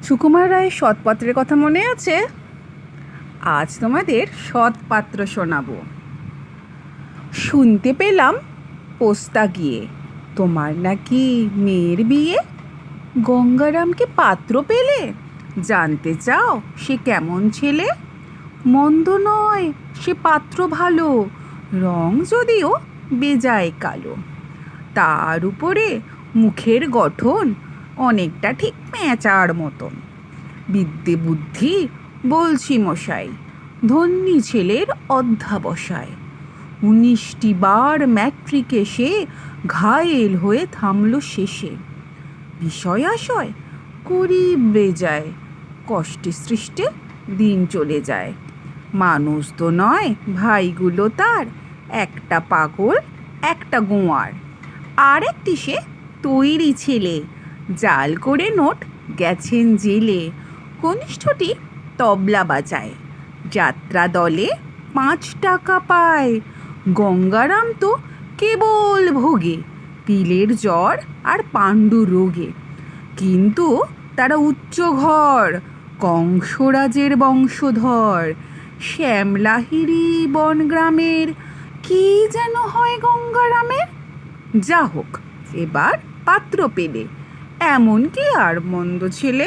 সুকুমার রায়ের সৎপাত্রের কথা মনে আছে? আজ তোমাদের সৎপাত্র শোনাবো। শুনতে পেলাম পোস্তা গিয়ে তোমার নাকি মেয়ের বিয়ে। গঙ্গারামকে পাত্র পেলে? জানতে চাও সে কেমন ছেলে? মন্দ নয় সে পাত্র ভালো, রং যদিও বেজায় কালো। তার উপরে মুখের গঠন অনেকটা ঠিক পেঁচার মতন। বিদ্যে বুদ্ধি বলছি মশাই, ধন্যী ছেলের অধ্যাবসায়। 19টি বার ম্যাট্রিকে সে ঘায়েল হয়ে থামল শেষে। বিষয় আশয় করি বেজায়, কষ্টে সৃষ্টে দিন চলে যায়। মানুষ তো নয় ভাইগুলো তার, একটা পাগল একটা গোয়ার। আর একটি সে তৈরি ছেলে, জাল করে নোট গেছেন জেলে। কনিষ্ঠটি তবলা বাজায়, যাত্রা দলে 5 টাকা পায়। গঙ্গারাম তো কেবল ভোগে তিলের জ্বর আর পাণ্ডু রোগে। কিন্তু তারা উচ্চ ঘর, কংসরাজের বংশধর। শ্যামলাহিরি বনগ্রামের, কি যেন হয় গঙ্গারামের। যা হোক, এবার পাত্র পেলে, এমন কি আর মন্দ ছেলে।